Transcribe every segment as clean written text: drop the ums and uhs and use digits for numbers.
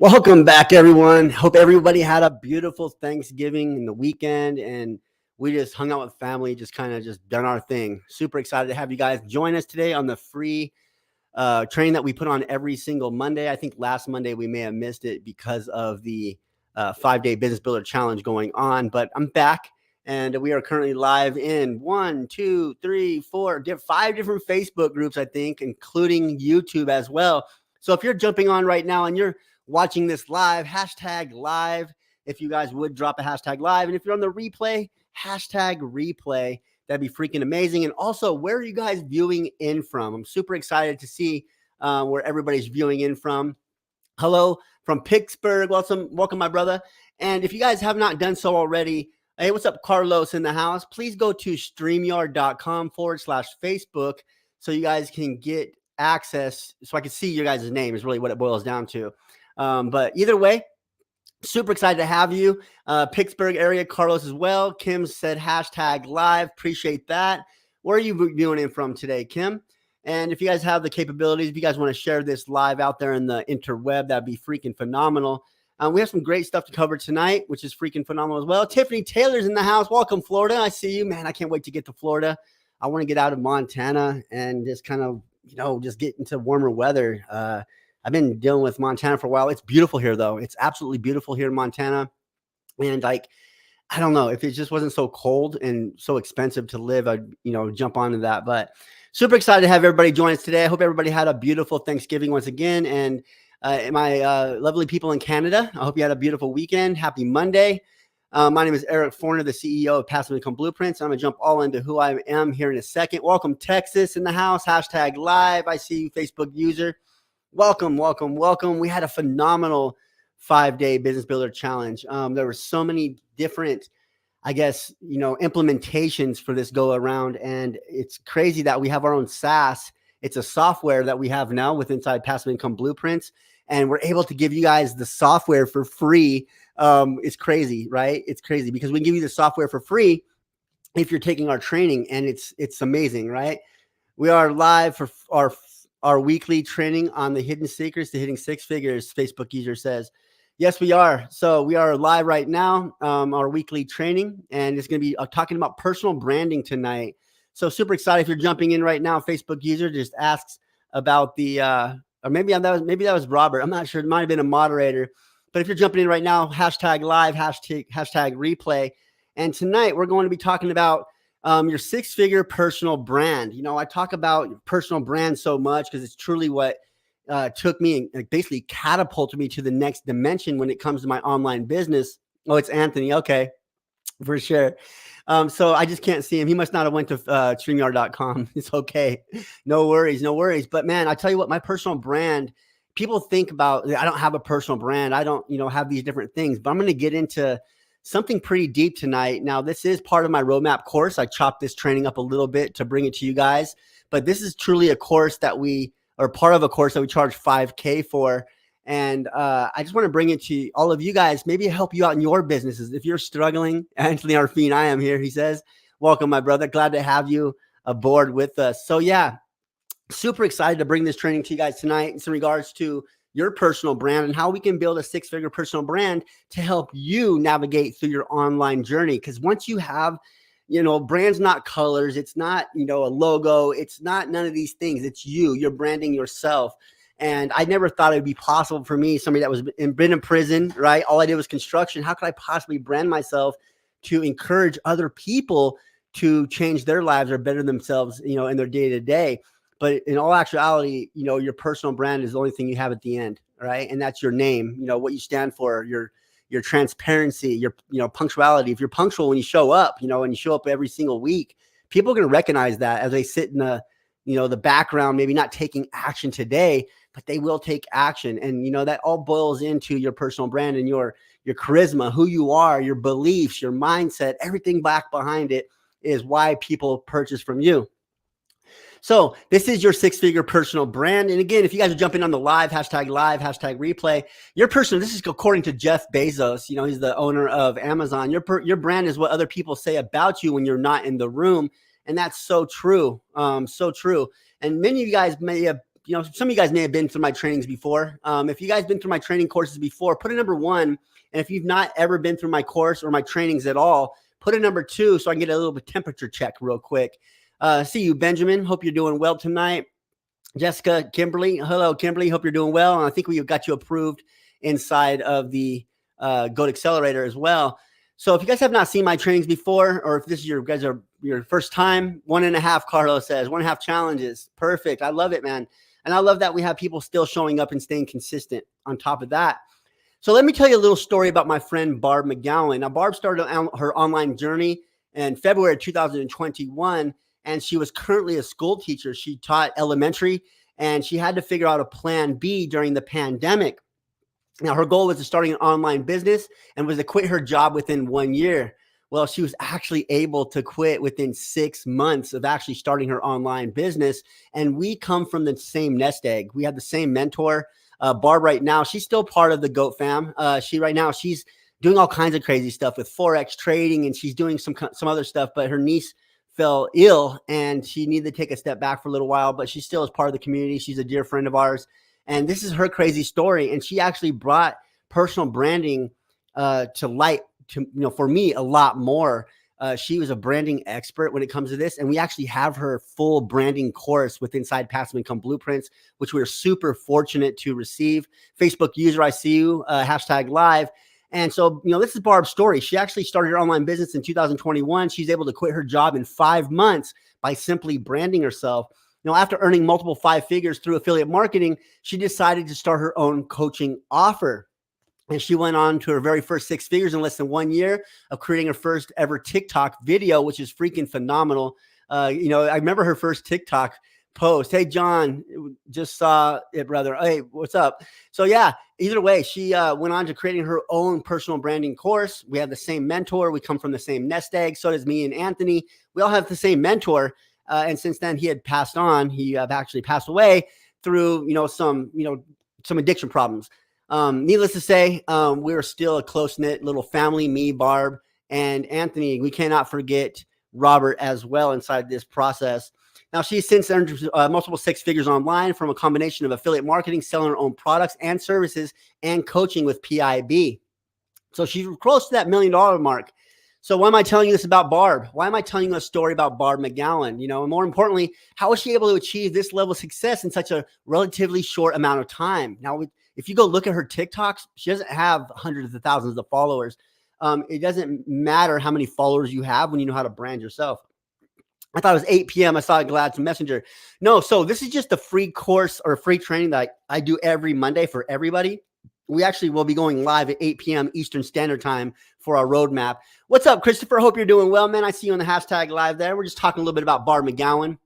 Welcome back, everyone. Hope everybody had a beautiful Thanksgiving and the weekend, and we just hung out with family, just kind of just done our thing. Super excited to have you guys join us today on the free training that we put on every single Monday. I think last Monday we may have missed it because of the 5-day business builder challenge going on, but I'm back. And we are currently live in 5 different Facebook groups, I think, including YouTube as well. So if you're jumping on right now and you're watching this live, hashtag live. If you guys would drop a hashtag live. And if you're on the replay, hashtag replay. That'd be freaking amazing. And also, where are you guys viewing in from? I'm super excited to see where everybody's viewing in from. Hello from Pittsburgh. Welcome, my brother. And if you guys have not done so already, hey, what's up, Carlos in the house? Please go to streamyard.com/Facebook so you guys can get access, so I can see your guys' name is really what it boils down to. But either way, super excited to have you. Pittsburgh area, Carlos as well. Kim said hashtag live. Appreciate that. Where are you viewing in from today, Kim? And if you guys have the capabilities, if you guys want to share this live out there in the interweb, that'd be freaking phenomenal. We have some great stuff to cover tonight, which is freaking phenomenal as well. Tiffany Taylor's in the house. Welcome, Florida. I see you, man. I can't wait to get to Florida. I want to get out of Montana and just kind of, just get into warmer weather. I've been dealing with Montana for a while. It's beautiful here, though. It's absolutely beautiful here in Montana. And I don't know, if it just wasn't so cold and so expensive to live, I'd, jump onto that. But super excited to have everybody join us today. I hope everybody had a beautiful Thanksgiving once again. And my lovely people in Canada, I hope you had a beautiful weekend. Happy Monday. My name is Eric Forner, the CEO of Passive Income Blueprints. I'm going to jump all into who I am here in a second. Welcome, Texas in the house. Hashtag live. I see you, Facebook user. Welcome. We had a phenomenal 5-day business builder challenge. There were so many different, implementations for this go around. And it's crazy that we have our own SaaS. It's a software that we have now with inside Passive Income Blueprints. And we're able to give you guys the software for free. It's crazy, right? It's crazy because we can give you the software for free if you're taking our training, and it's amazing, right? We are live for our weekly training on the hidden secrets to hitting six figures. Facebook user says, yes, we are. So we are live right now, our weekly training, and it's going to be talking about personal branding tonight. So super excited. If you're jumping in right now, Facebook user just asks about the, or maybe that was Robert. I'm not sure. It might've been a moderator, but if you're jumping in right now, hashtag live, hashtag replay. And tonight we're going to be talking about your six-figure personal brand. I talk about personal brand so much because it's truly what took me and basically catapulted me to the next dimension when it comes to my online business. Oh, it's Anthony. Okay, for sure. So I just can't see him. He must not have went to StreamYard.com. It's okay. No worries. But man, I tell you what, my personal brand, people think about, I don't have a personal brand. I don't, have these different things, but I'm going to get into something pretty deep tonight. Now, this is part of my roadmap course. I chopped this training up a little bit to bring it to you guys, but this is truly a course that part of a course that we charge $5,000 for. And I just want to bring it to all of you guys, maybe help you out in your businesses. If you're struggling, Anthony Arfine, I am here. He says, welcome, my brother. Glad to have you aboard with us. So yeah, super excited to bring this training to you guys tonight in regards to your personal brand and how we can build a six-figure personal brand to help you navigate through your online journey. Because once you have, brand's not colors. It's not, a logo. It's not none of these things. It's you. You're branding yourself. And I never thought it would be possible for me, somebody that was been in prison, right? All I did was construction. How could I possibly brand myself to encourage other people to change their lives or better themselves, in their day-to-day? But in all actuality, your personal brand is the only thing you have at the end, right? And that's your name, what you stand for, your transparency, your punctuality. If you're punctual when you show up, and you show up every single week, people are going to recognize that as they sit in the background, maybe not taking action today, but they will take action. And, that all boils into your personal brand and your charisma, who you are, your beliefs, your mindset, everything back behind it is why people purchase from you. So this is your six-figure personal brand. And again, if you guys are jumping on the live, hashtag replay, your personal, this is according to Jeff Bezos, he's the owner of Amazon. Your brand is what other people say about you when you're not in the room. And that's so true. So true. And many of you guys may have some of you guys may have been through my trainings before. If you guys been through my training courses before, put a number 1. And if you've not ever been through my course or my trainings at all, put a number 2 so I can get a little bit temperature check real quick. See you, Benjamin. Hope you're doing well tonight. Jessica, Kimberly. Hello, Kimberly. Hope you're doing well. And I think we got you approved inside of the Goat Accelerator as well. So if you guys have not seen my trainings before, or if this is your first time, 1.5, Carlos says, 1.5 challenges. Perfect. I love it, man. And I love that we have people still showing up and staying consistent on top of that. So let me tell you a little story about my friend Barb McGowan. Now, Barb started her online journey in February 2021, and she was currently a school teacher. She taught elementary, and she had to figure out a plan B during the pandemic. Now, her goal was to start an online business and was to quit her job within 1 year. Well, she was actually able to quit within 6 months of actually starting her online business. And we come from the same nest egg. We have the same mentor. Barb right now, she's still part of the GOAT fam. She's doing all kinds of crazy stuff with Forex trading, and she's doing some other stuff, but her niece fell ill and she needed to take a step back for a little while, but she still is part of the community. She's a dear friend of ours. And this is her crazy story. And she actually brought personal branding to light, for me, a lot more. She was a branding expert when it comes to this. And we actually have her full branding course with Inside Passive Income Blueprints, which we're super fortunate to receive. Facebook user, I see you, #live. And so, this is Barb's story. She actually started her online business in 2021. She's able to quit her job in 5 months by simply branding herself. After earning multiple 5 figures through affiliate marketing, she decided to start her own coaching offer. And she went on to her very first 6 figures in less than 1 year of creating her first ever TikTok video, which is freaking phenomenal. I remember her first TikTok post. Hey, John, just saw it, brother. Hey, what's up? So yeah, either way, she went on to creating her own personal branding course. We have the same mentor. We come from the same nest egg. So does me and Anthony. We all have the same mentor. And since then he had passed on, he actually passed away through, some addiction problems. Needless to say, we were still a close-knit little family, me, Barb, and Anthony. We cannot forget Robert as well inside this process. Now, she's since earned multiple 6 figures online from a combination of affiliate marketing, selling her own products and services, and coaching with PIB. So she's close to that $1 million mark. So why am I telling you this about Barb? Why am I telling you a story about Barb McGowan? And more importantly, how was she able to achieve this level of success in such a relatively short amount of time? Now, if you go look at her TikToks, she doesn't have hundreds of thousands of followers. It doesn't matter how many followers you have when you know how to brand yourself. I thought it was 8 p.m. I saw it glad to Messenger. No, so this is just a free course or a free training that I do every Monday for everybody. We actually will be going live at 8 p.m. Eastern Standard Time for our roadmap. What's up, Christopher? Hope you're doing well, man. I see you on the #live there. We're just talking a little bit about Barb McGowan.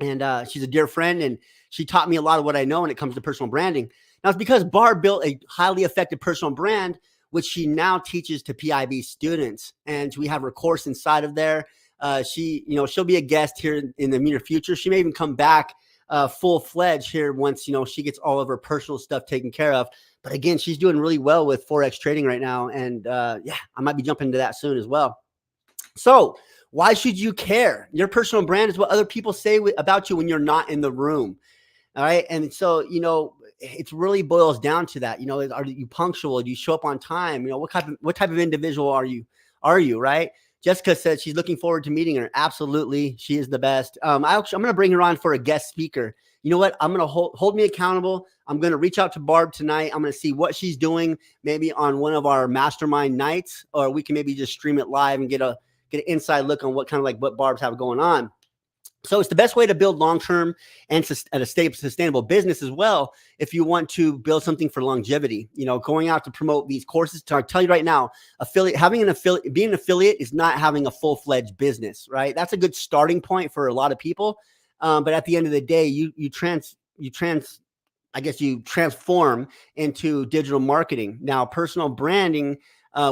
And she's a dear friend, and she taught me a lot of what I know when it comes to personal branding. Now, it's because Barb built a highly effective personal brand, which she now teaches to PIB students. And we have her course inside of there. She'll be a guest here in the near future. She may even come back full-fledged here once, she gets all of her personal stuff taken care of. But again, she's doing really well with Forex trading right now. And I might be jumping into that soon as well. So why should you care? Your personal brand is what other people say about you when you're not in the room. All right. And so, it really boils down to that. Are you punctual? Do you show up on time? What type of individual are you? Right? Jessica said she's looking forward to meeting her. Absolutely. She is the best. I'm going to bring her on for a guest speaker. You know what? I'm going to hold me accountable. I'm going to reach out to Barb tonight. I'm going to see what she's doing maybe on one of our mastermind nights, or we can maybe just stream it live and get an inside look on what Barb's have going on. So it's the best way to build long-term and at a sustainable business as well. If you want to build something for longevity, going out to promote these courses. I'll tell you right now, being an affiliate is not having a full-fledged business, right? That's a good starting point for a lot of people. But at the end of the day, you transform into digital marketing. Now, personal branding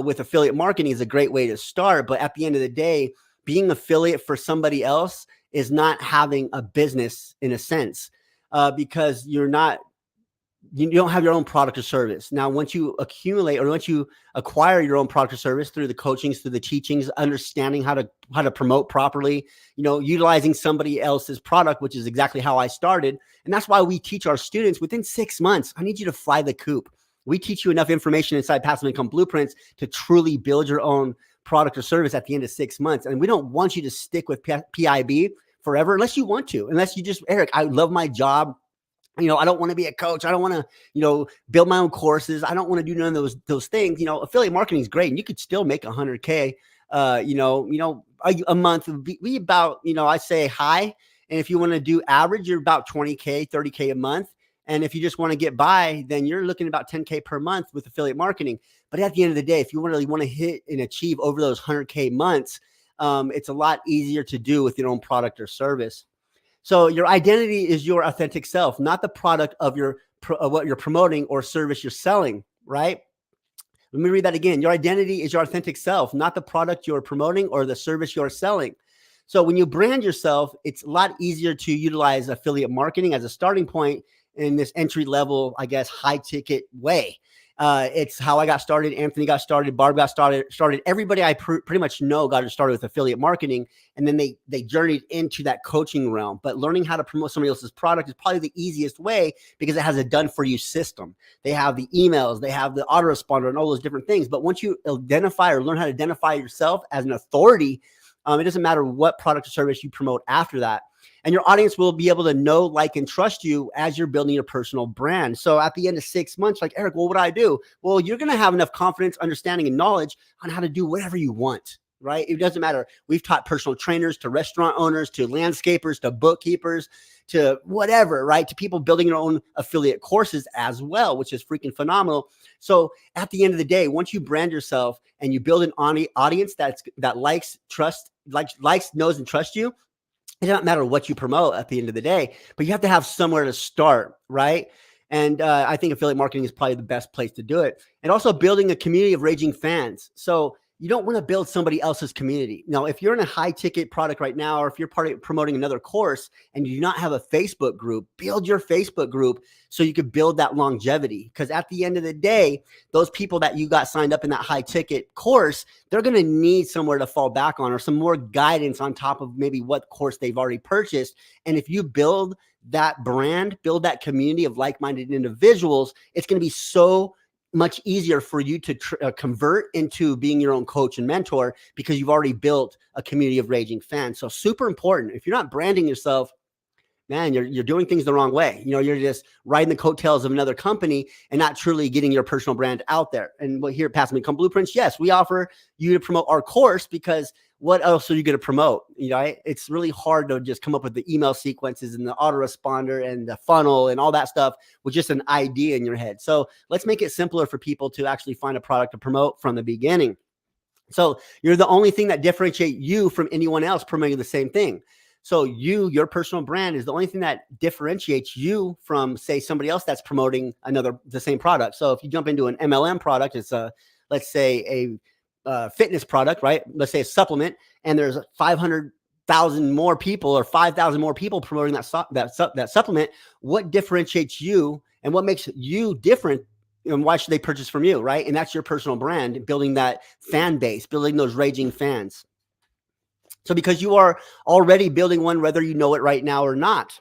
with affiliate marketing is a great way to start. But at the end of the day, being affiliate for somebody else is not having a business in a sense, because you're not you don't have your own product or service. Now, once you accumulate or once you acquire your own product or service through the coachings, through the teachings, understanding how to promote properly, utilizing somebody else's product, which is exactly how I started. And that's why we teach our students within 6 months, I need you to fly the coop. We teach you enough information inside Passive Income Blueprints to truly build your own product or service at the end of 6 months. And we don't want you to stick with PIB forever unless you want to, unless you just, Eric, I love my job. I don't want to be a coach. I don't want to, build my own courses. I don't want to do none of those things. Affiliate marketing is great, and you could still make 100K. A month would be about, I say high. And if you want to do average, you're about 20K, 30K a month. And if you just want to get by, then you're looking about 10K per month with affiliate marketing. But at the end of the day, if you really want to hit and achieve over those 100K months, it's a lot easier to do with your own product or service. So your identity is your authentic self, not the product of what you're promoting or service you're selling, right? Let me read that again. Your identity is your authentic self, not the product you're promoting or the service you're selling. So when you brand yourself, it's a lot easier to utilize affiliate marketing as a starting point in this entry level, I guess, high ticket way. It's how I got started. Anthony got started. Barb got started. Everybody I pretty much know got started with affiliate marketing. And then they journeyed into that coaching realm. But learning how to promote somebody else's product is probably the easiest way because it has a done for you system. They have the emails, they have the autoresponder and all those different things. But once you identify or learn how to identify yourself as an authority, it doesn't matter what product or service you promote after that. And your audience will be able to know, like, and trust you as you're building your personal brand. So at the end of 6 months, like, Eric, what would I do? Well, you're going to have enough confidence, understanding, and knowledge on how to do whatever you want, right? It doesn't matter. We've taught personal trainers to restaurant owners, to landscapers, to bookkeepers, to whatever, right? To people building their own affiliate courses as well, which is freaking phenomenal. So at the end of the day, once you brand yourself and you build an audience that likes, knows, and trusts you, it doesn't matter what you promote at the end of the day, but you have to have somewhere to start, right? And I think affiliate marketing is probably the best place to do it. And also building a community of raging fans. So you don't want to build somebody else's community. Now, if you're in a high ticket product right now, or if you're promoting another course and you do not have a Facebook group, build your Facebook group so you could build that longevity. Because at the end of the day, those people that you got signed up in that high ticket course, they're going to need somewhere to fall back on or some more guidance on top of maybe what course they've already purchased. And if you build that brand, build that community of like-minded individuals, it's going to be so much easier for you to convert into being your own coach and mentor because you've already built a community of raging fans. So super important. If you're not branding yourself, man, you're doing things the wrong way. You're just riding the coattails of another company and not truly getting your personal brand out there. And here at Passive Income Blueprints, yes, we offer you to promote our course because what else are you going to promote? It's really hard to just come up with the email sequences and the autoresponder and the funnel and all that stuff with just an idea in your head. So let's make it simpler for people to actually find a product to promote from the beginning. So you're the only thing that differentiates you from anyone else promoting the same thing. So your personal brand is the only thing that differentiates you from, say, somebody else that's promoting the same product. So if you jump into an MLM product, it's let's say a fitness product, right? Let's say a supplement, and there's 500,000 more people or 5,000 more people promoting that supplement. What differentiates you and what makes you different? And why should they purchase from you, right? And that's your personal brand, building that fan base, building those raging fans. So because you are already building one, whether you know it right now or not.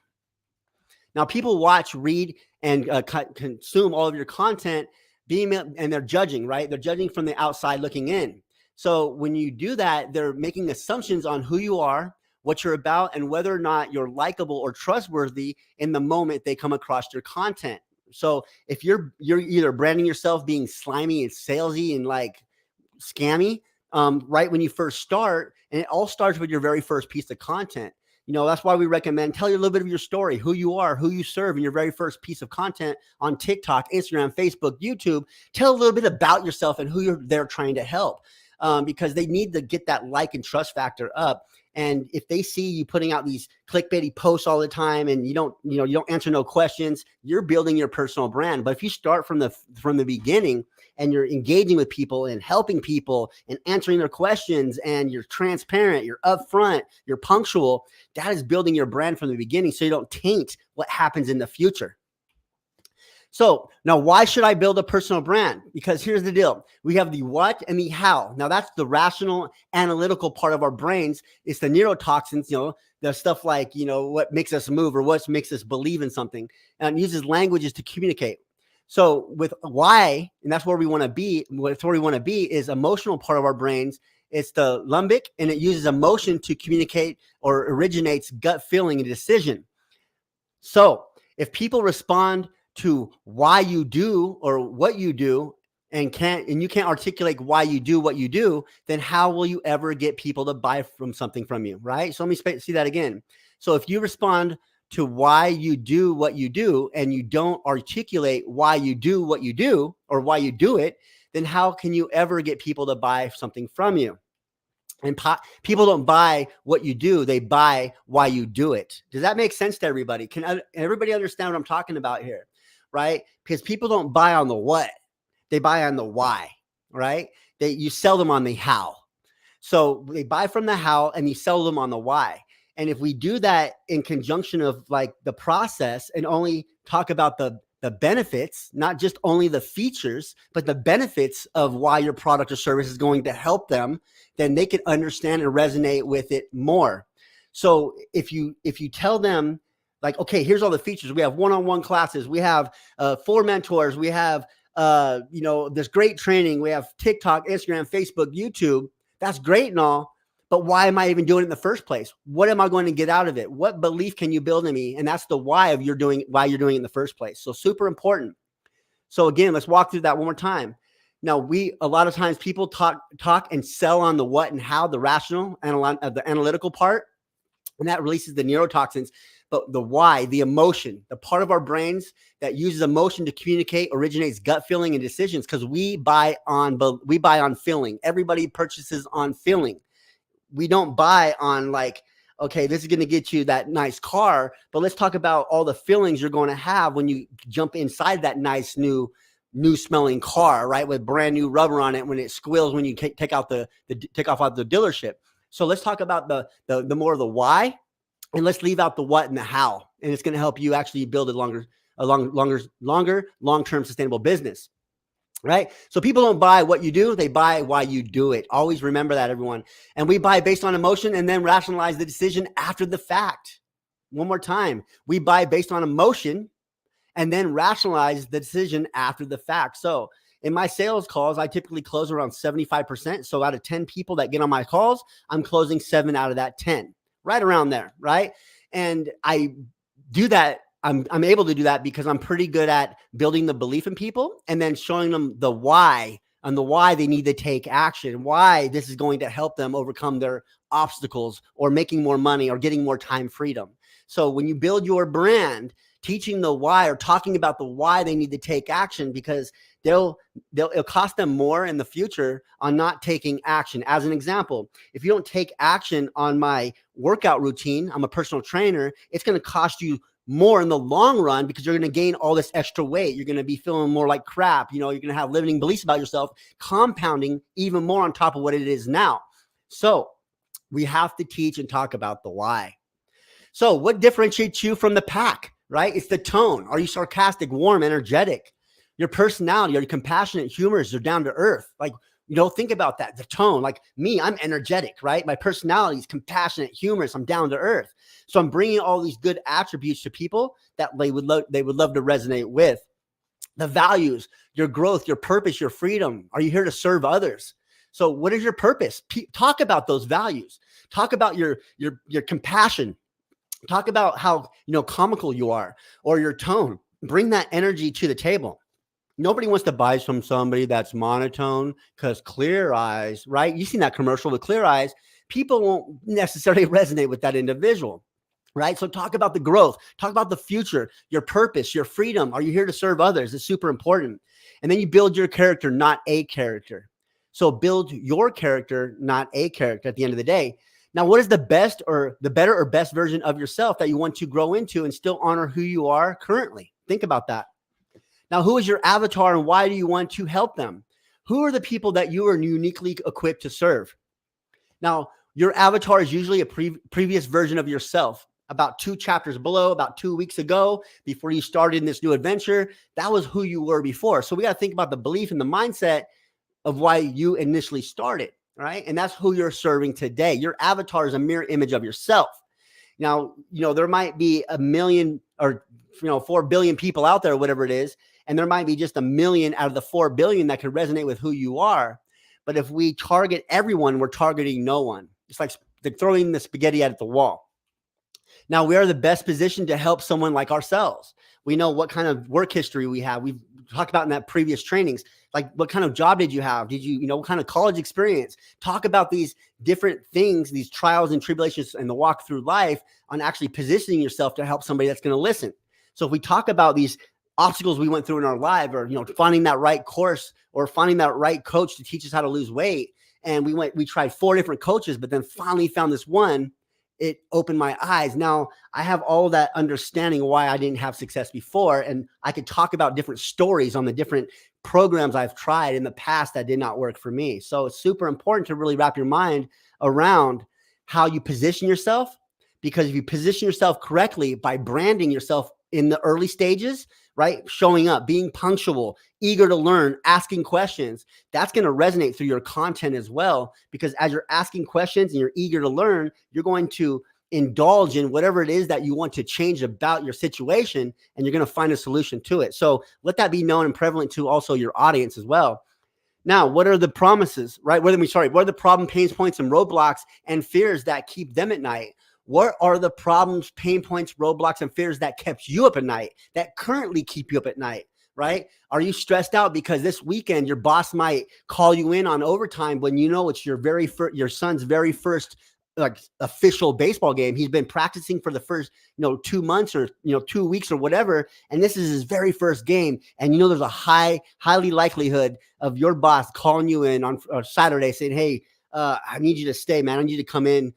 Now, people watch, read, and consume all of your content, and they're judging, right? They're judging from the outside looking in. So when you do that, they're making assumptions on who you are, what you're about, and whether or not you're likable or trustworthy in the moment they come across your content. So if you're either branding yourself being slimy and salesy and like scammy, right when you first start, and it all starts with your very first piece of content. That's why we recommend tell you a little bit of your story, who you are, who you serve in your very first piece of content on TikTok, Instagram, Facebook, YouTube. Tell a little bit about yourself and who they're trying to help, because they need to get that like and trust factor up. And if they see you putting out these clickbaity posts all the time and you don't answer no questions, you're building your personal brand. But if you start from the beginning and you're engaging with people and helping people and answering their questions and you're transparent, you're upfront, you're punctual, that is building your brand from the beginning so you don't taint what happens in the future. So now, why should I build a personal brand? Because here's the deal. We have the what and the how. Now that's the rational analytical part of our brains. It's the neurotoxins, the stuff like, what makes us move or what makes us believe in something, and it uses languages to communicate. So with why, and that's where we want to be, is emotional part of our brains. It's the limbic, and it uses emotion to communicate or originates gut feeling and decision. So if people respond to why you do or what you do and you can't articulate why you do what you do, then how will you ever get people to buy from something from you, right? So let me see that again. So if you respond to why you do what you do and you don't articulate why you do what you do or why you do it, then how can you ever get people to buy something from you? And people don't buy what you do. They buy why you do it. Does that make sense to everybody? Can everybody understand what I'm talking about here? Right? Because people don't buy on the what. They buy on the why, right? You sell them on the how. So they buy from the how and you sell them on the why. And if we do that in conjunction of like the process and only talk about the benefits, not just only the features, but the benefits of why your product or service is going to help them, then they can understand and resonate with it more. So if you tell them like, okay, here's all the features. We have one-on-one classes. We have 4 mentors. We have, there's great training. We have TikTok, Instagram, Facebook, YouTube. That's great and all. But why am I even doing it in the first place? What am I going to get out of it? What belief can you build in me? And that's the why of why you're doing it in the first place. So super important. So again, let's walk through that one more time. Now, a lot of times people talk and sell on the what and how, the rational and the analytical part, and that releases the neurotoxins. But the why, the emotion, the part of our brains that uses emotion to communicate, originates gut feeling and decisions, because we buy on feeling. Everybody purchases on feeling. We don't buy on like, okay, this is going to get you that nice car, but let's talk about all the feelings you're going to have when you jump inside that nice new smelling car, right? With brand new rubber on it, when it squeals when you take off the dealership. So let's talk about the more of the why, and let's leave out the what and the how. And it's going to help you actually build a long-term sustainable business. Right? So people don't buy what you do. They buy why you do it. Always remember that, everyone. And we buy based on emotion and then rationalize the decision after the fact. One more time. We buy based on emotion and then rationalize the decision after the fact. So in my sales calls, I typically close around 75%. So out of 10 people that get on my calls, I'm closing 7 out of that 10, right around there. Right. And I do that. I'm able to do that because I'm pretty good at building the belief in people and then showing them the why and the why they need to take action, why this is going to help them overcome their obstacles or making more money or getting more time freedom. So when you build your brand, teaching the why or talking about the why they need to take action, because it'll cost them more in the future on not taking action. As an example, if you don't take action on my workout routine, I'm a personal trainer, it's going to cost you more in the long run because you're going to gain all this extra weight. You're going to be feeling more like crap. You're going to have limiting beliefs about yourself, compounding even more on top of what it is now. So we have to teach and talk about the why. So what differentiates you from the pack, right? It's the tone. Are you sarcastic, warm, energetic? Your personality, are you compassionate, humorous, or down to earth? Like, think about that. The tone, like me, I'm energetic, right? My personality is compassionate, humorous. I'm down to earth. So I'm bringing all these good attributes to people that they would love to resonate with. The values, your growth, your purpose, your freedom. Are you here to serve others? So what is your purpose? Talk about those values. Talk about your compassion. Talk about how, comical you are, or your tone. Bring that energy to the table. Nobody wants to buy from somebody that's monotone, because Clear Eyes, right? You've seen that commercial with Clear Eyes. People won't necessarily resonate with that individual, right? So talk about the growth, talk about the future, your purpose, your freedom. Are you here to serve others? It's super important. And then you build your character, not a character. So build your character, not a character at the end of the day. Now, what is the best or the better or best version of yourself that you want to grow into and still honor who you are currently? Think about that. Now, who is your avatar and why do you want to help them? Who are the people that you are uniquely equipped to serve? Now, your avatar is usually a previous version of yourself. about 2 chapters below, about 2 weeks ago, before you started in this new adventure. That was who you were before. So we got to think about the belief and the mindset of why you initially started, right? And that's who you're serving today. Your avatar is a mirror image of yourself. Now, there might be a million or 4 billion people out there, whatever it is, and there might be just a million out of the 4 billion that could resonate with who you are. But if we target everyone, we're targeting no one. It's like throwing the spaghetti at the wall. Now, we are the best positioned to help someone like ourselves. We know what kind of work history we have. We've talked about in that previous trainings, like what kind of job did you have? Did you, what kind of college experience? Talk about these different things, these trials and tribulations and the walk through life on actually positioning yourself to help somebody that's going to listen. So if we talk about these obstacles we went through in our life, or, finding that right course or finding that right coach to teach us how to lose weight. And we tried 4 different coaches, but then finally found this one. It opened my eyes. Now I have all that understanding why I didn't have success before. And I could talk about different stories on the different programs I've tried in the past that did not work for me. So it's super important to really wrap your mind around how you position yourself, because if you position yourself correctly by branding yourself in the early stages, right? Showing up, being punctual, eager to learn, asking questions, that's going to resonate through your content as well. Because as you're asking questions and you're eager to learn, you're going to indulge in whatever it is that you want to change about your situation, and you're going to find a solution to it. So let that be known and prevalent to also your audience as well. Now, what are the promises, right? What are the problem, pain points, and roadblocks and fears that keep them at night? What are the problems, pain points, roadblocks, and fears that kept you up at night, that currently keep you up at night, right? Are you stressed out because this weekend your boss might call you in on overtime when it's your son's very first like official baseball game? He's been practicing for the first 2 months or 2 weeks or whatever, and this is his very first game. And there's a highly likelihood of your boss calling you in on Saturday saying, "Hey, I need you to stay, man. I need you to come in.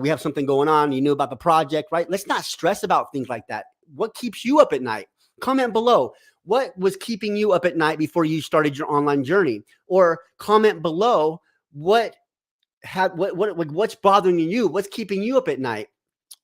We have something going on. You knew about the project," right? Let's not stress about things like that. What keeps you up at night? Comment below. What was keeping you up at night before you started your online journey? Or comment below what's bothering you? What's keeping you up at night?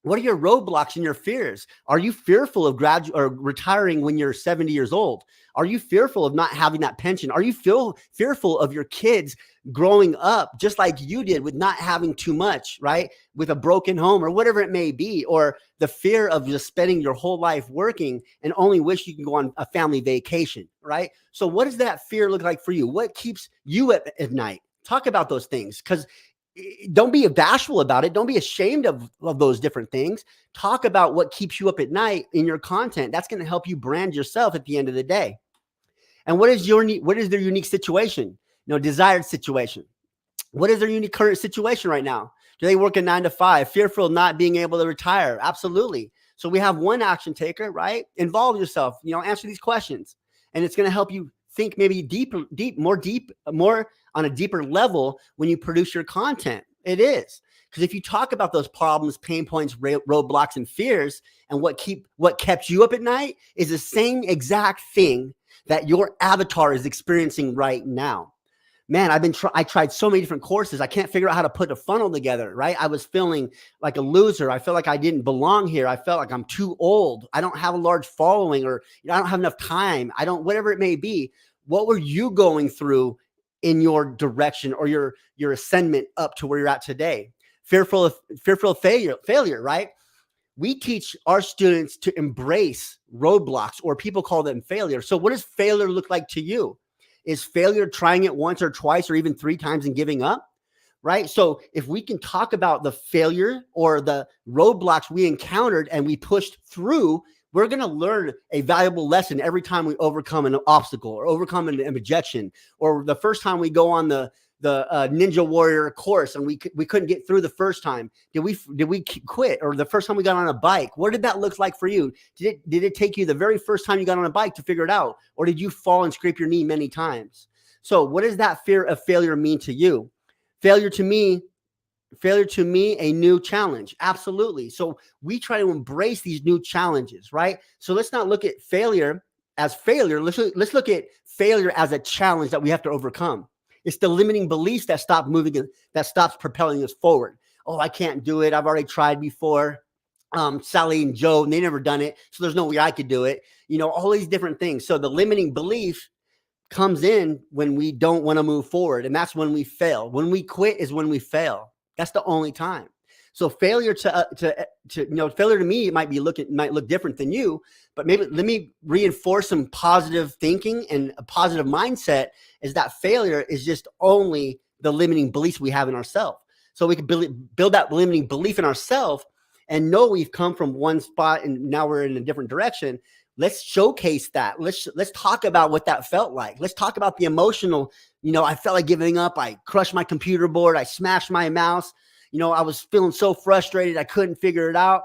What are your roadblocks and your fears? Are you fearful of retiring when you're 70 years old? Are you fearful of not having that pension? Are you fearful of your kids growing up just like you did with not having too much, right? With a broken home or whatever it may be, or the fear of just spending your whole life working and only wish you can go on a family vacation, right? So what does that fear look like for you? What keeps you at night? Talk about those things, because don't be bashful about it. Don't be ashamed of those different things. Talk about what keeps you up at night in your content. That's going to help you brand yourself at the end of the day. And what is their unique situation? Desired situation. What is their unique current situation right now? Do they work a 9 to 5, fearful of not being able to retire? Absolutely. So we have one action taker, right? Involve yourself, answer these questions, and it's going to help you think maybe more on a deeper level when you produce your content. It is. Because if you talk about those problems, pain points, roadblocks, and fears, and what kept you up at night is the same exact thing that your avatar is experiencing right now. Man, I tried so many different courses. I can't figure out how to put a funnel together, right? I was feeling like a loser. I felt like I didn't belong here. I felt like I'm too old. I don't have a large following, or I don't have enough time. Whatever it may be. What were you going through in your direction or your ascendment up to where you're at today? Fearful of failure, right? We teach our students to embrace roadblocks, or people call them failure. So what does failure look like to you? Is failure trying it once or twice or even 3 times and giving up, right? So if we can talk about the failure or the roadblocks we encountered and we pushed through, we're going to learn a valuable lesson every time we overcome an obstacle or overcome an objection, or the first time we go on the Ninja Warrior course and we couldn't get through the first time. Did we quit? Or the first time we got on a bike, what did that look like for you? Did it take you the very first time you got on a bike to figure it out? Or did you fall and scrape your knee many times? So what does that fear of failure mean to you? Failure to me, a new challenge. Absolutely. So we try to embrace these new challenges, right? So let's not look at failure as failure. Let's look at failure as a challenge that we have to overcome. It's the limiting beliefs that stops propelling us forward. Oh, I can't do it. I've already tried before. Sally and Joe, and they never done it, so there's no way I could do it. All these different things. So the limiting belief comes in when we don't want to move forward, and that's when we fail. When we quit is when we fail. That's the only time. So failure failure to me, it might look different than you, but maybe let me reinforce some positive thinking and a positive mindset, is that failure is just only the limiting beliefs we have in ourselves. So we can build that limiting belief in ourselves and know we've come from one spot and now we're in a different direction. Let's showcase that. Let's talk about what that felt like. Let's talk about the emotional, I felt like giving up. I crushed my computer board. I smashed my mouse. I was feeling so frustrated. I couldn't figure it out.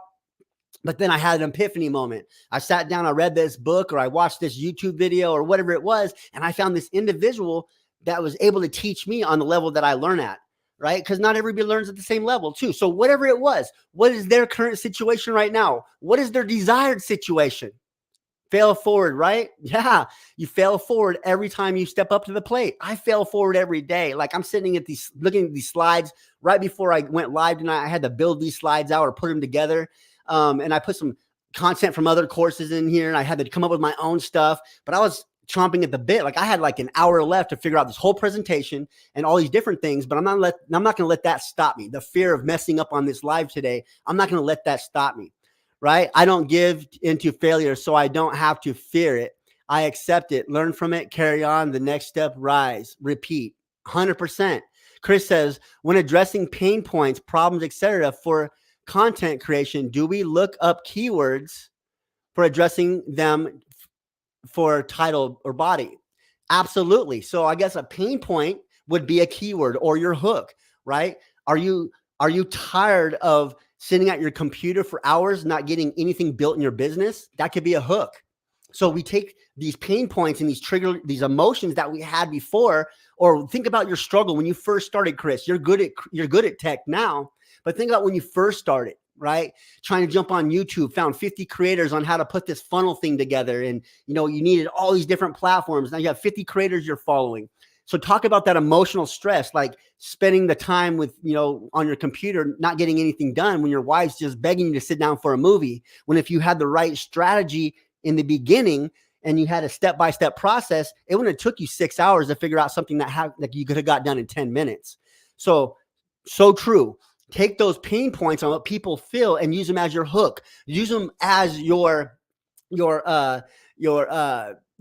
But then I had an epiphany moment. I sat down, I read this book, or I watched this YouTube video or whatever it was. And I found this individual that was able to teach me on the level that I learn at, right? Because not everybody learns at the same level too. So whatever it was, what is their current situation right now? What is their desired situation? Fail forward, right? Yeah, you fail forward every time you step up to the plate. I fail forward every day. Like I'm sitting at looking at these slides right before I went live tonight. I had to build these slides out or put them together. And I put some content from other courses in here, and I had to come up with my own stuff. But I was chomping at the bit. Like I had like an hour left to figure out this whole presentation and all these different things. But I'm not going to let that stop me. The fear of messing up on this live today, I'm not going to let that stop me. Right? I don't give into failure, so I don't have to fear it. I accept it, learn from it, carry on. The next step, rise, repeat. 100%. Chris says, when addressing pain points, problems, etc., for content creation, do we look up keywords for addressing them for title or body? Absolutely. So I guess a pain point would be a keyword or your hook, right? Are you tired of sitting at your computer for hours, not getting anything built in your business? That could be a hook. So we take these pain points and these emotions that we had before, or think about your struggle when you first started, Chris. You're good at tech now, but think about when you first started, right? Trying to jump on YouTube, found 50 creators on how to put this funnel thing together. And, you needed all these different platforms. Now you have 50 creators you're following. So talk about that emotional stress, like spending the time with, on your computer, not getting anything done when your wife's just begging you to sit down for a movie. When if you had the right strategy in the beginning and you had a step-by-step process, it wouldn't have took you 6 hours to figure out something that you could have got done in 10 minutes. So true. Take those pain points on what people feel and use them as your hook. Use them as your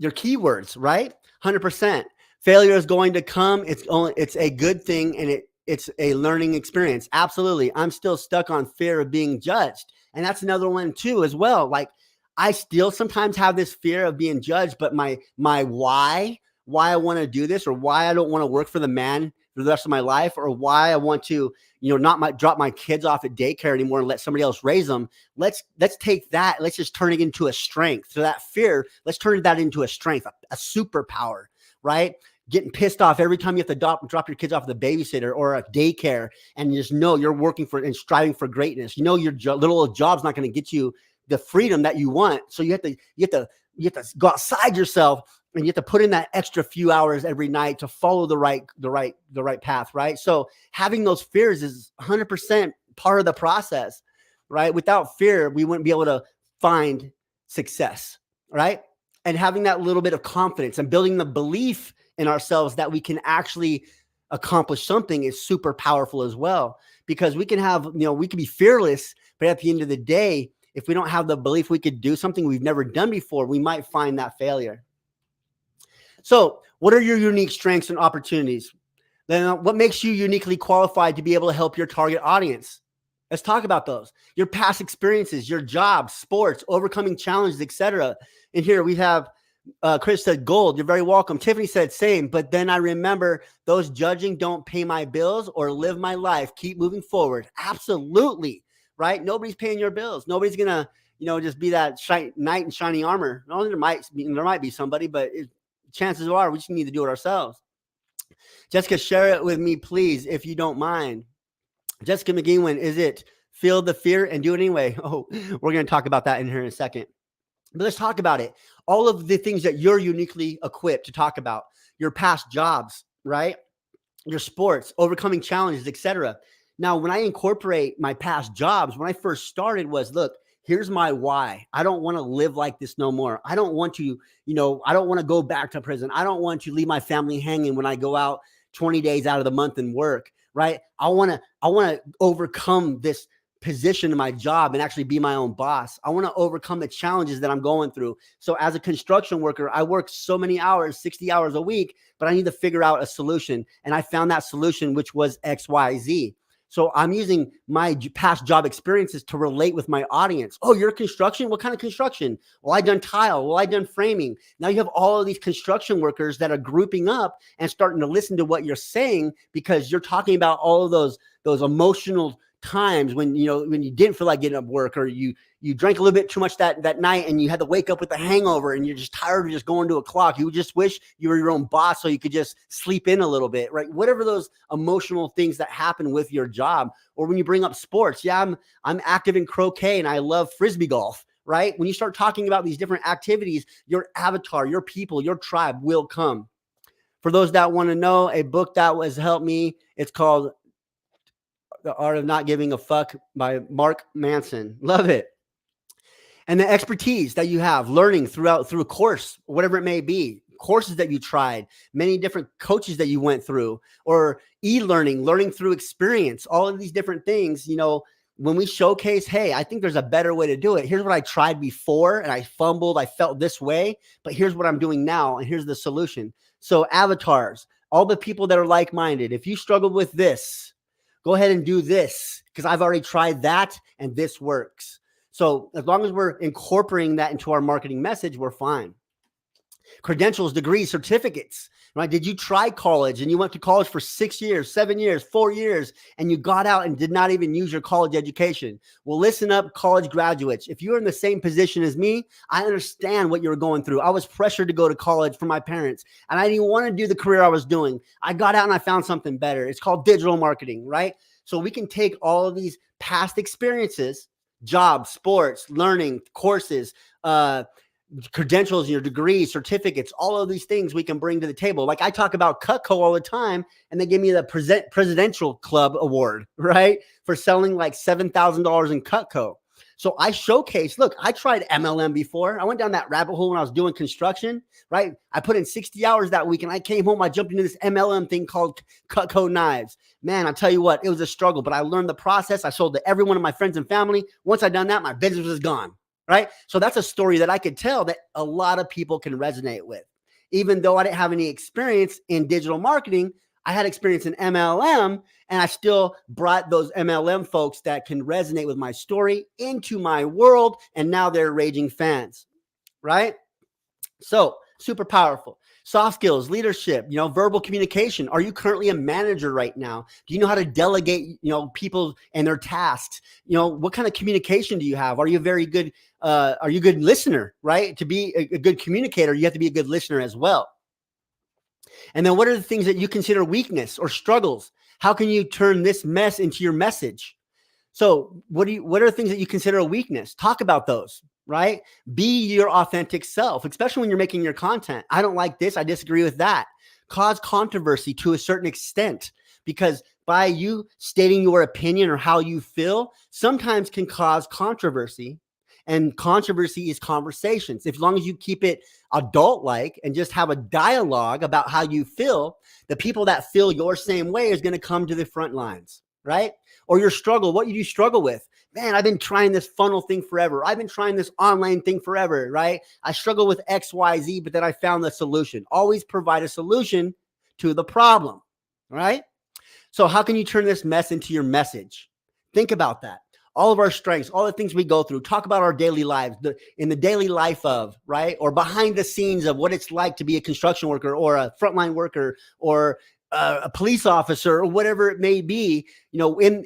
keywords, right? 100%. Failure is going to come. It's a good thing, and it's a learning experience. Absolutely. I'm still stuck on fear of being judged. And that's another one too, as well. Like I still sometimes have this fear of being judged, but my why I want to do this, or why I don't want to work for the man for the rest of my life, or why I want to, not drop my kids off at daycare anymore and let somebody else raise them. Let's take that. Let's just turn it into a strength. So that fear, let's turn that into a strength, a superpower, right? Getting pissed off every time you have to drop your kids off at the babysitter or a daycare, and you just know you're working for and striving for greatness. Your little old job's not going to get you the freedom that you want. So you have to go outside yourself, and you have to put in that extra few hours every night to follow the right path, right? So having those fears is 100% part of the process, right? Without fear, we wouldn't be able to find success, right? And having that little bit of confidence and building the belief in ourselves that we can actually accomplish something is super powerful as well, because we can have, we can be fearless, but at the end of the day, if we don't have the belief we could do something we've never done before, we might find that failure. So what are your unique strengths and opportunities? Then what makes you uniquely qualified to be able to help your target audience? Let's talk about those. Your past experiences, your job, sports, overcoming challenges, etc. And here we have Chris said, gold, you're very welcome. Tiffany said, same. But then I remember those judging don't pay my bills or live my life. Keep moving forward. Absolutely. Right? Nobody's paying your bills. Nobody's going to, just be that knight in shining armor. No, there might be somebody, but chances are we just need to do it ourselves. Jessica, share it with me, please, if you don't mind. Jessica McGeewan, is it feel the fear and do it anyway? Oh, we're going to talk about that in here in a second. But let's talk about it. All of the things that you're uniquely equipped to talk about, your past jobs, right? Your sports, overcoming challenges, etc. Now, when I incorporate my past jobs, when I first started was, look, here's my why. I don't want to live like this no more. I don't want to, I don't want to go back to prison. I don't want to leave my family hanging when I go out 20 days out of the month and work, right? I want to overcome this position in my job and actually be my own boss. I want to overcome the challenges that I'm going through. So as a construction worker, I work so many hours, 60 hours a week, but I need to figure out a solution. And I found that solution, which was XYZ. So I'm using my past job experiences to relate with my audience. Oh, you're construction? What kind of construction? Well, I done tile. Well, I done framing. Now you have all of these construction workers that are grouping up and starting to listen to what you're saying, because you're talking about all of those emotional times when you didn't feel like getting up work, or you drank a little bit too much that night and you had to wake up with a hangover and you're just tired of just going to a clock. You just wish you were your own boss so you could just sleep in a little bit, right? Whatever those emotional things that happen with your job. Or when you bring up sports, I'm active in croquet and I love frisbee golf, right? When you start talking about these different activities, your avatar, your people, your tribe will come. For those that want to know, a book that has helped me, it's called The Art of Not Giving a Fuck by Mark Manson. Love it. And the expertise that you have learning through a course, whatever it may be, courses that you tried, many different coaches that you went through, or e-learning, learning through experience, all of these different things, when we showcase, hey, I think there's a better way to do it. Here's what I tried before and I fumbled, I felt this way, but here's what I'm doing now and here's the solution. So avatars, all the people that are like-minded, if you struggled with this, go ahead and do this because I've already tried that and this works. So as long as we're incorporating that into our marketing message, we're fine. Credentials, degrees, certificates, right? Did you try college and you went to college for 6 years, 7 years, 4 years, and you got out and did not even use your college education? Well, listen up, college graduates. If you're in the same position as me, I understand what you're going through. I was pressured to go to college from my parents, and I didn't want to do the career I was doing. I got out and I found something better. It's called digital marketing, right? So we can take all of these past experiences, jobs, sports, learning, courses, credentials, your degrees, certificates, all of these things we can bring to the table. Like I talk about Cutco all the time, and they give me the Presidential Club Award, right? For selling like $7,000 in Cutco. So I showcase, look, I tried MLM before. I went down that rabbit hole when I was doing construction, right? I put in 60 hours that week and I came home, I jumped into this MLM thing called Cutco knives. Man, I'll tell you what, it was a struggle, but I learned the process. I sold to every one of my friends and family. Once I done that, my business was gone, right? So that's a story that I could tell that a lot of people can resonate with. Even though I didn't have any experience in digital marketing, I had experience in MLM, and I still brought those MLM folks that can resonate with my story into my world, and now they're raging fans, right? So super powerful. Soft skills, leadership, verbal communication. Are you currently a manager right now? Do you know how to delegate, people and their tasks? What kind of communication do you have? Are you a very good, are you a good listener, right? To be a good communicator, you have to be a good listener as well. And then what are the things that you consider weakness or struggles? How can you turn this mess into your message? So what are the things that you consider a weakness? Talk about those, right? Be your authentic self, especially when you're making your content. I don't like this. I disagree with that. Cause controversy to a certain extent, because by you stating your opinion or how you feel, sometimes can cause controversy. And controversy is conversations. As long as you keep it adult-like and just have a dialogue about how you feel, the people that feel your same way is going to come to the front lines, right? Or your struggle. What do you struggle with? Man, I've been trying this funnel thing forever. I've been trying this online thing forever, right? I struggle with X, Y, Z, but then I found the solution. Always provide a solution to the problem, right? So how can you turn this mess into your message? Think about that. All of our strengths, all the things we go through, talk about our daily lives, in the daily life of, right? Or behind the scenes of what it's like to be a construction worker or a frontline worker or a police officer or whatever it may be, in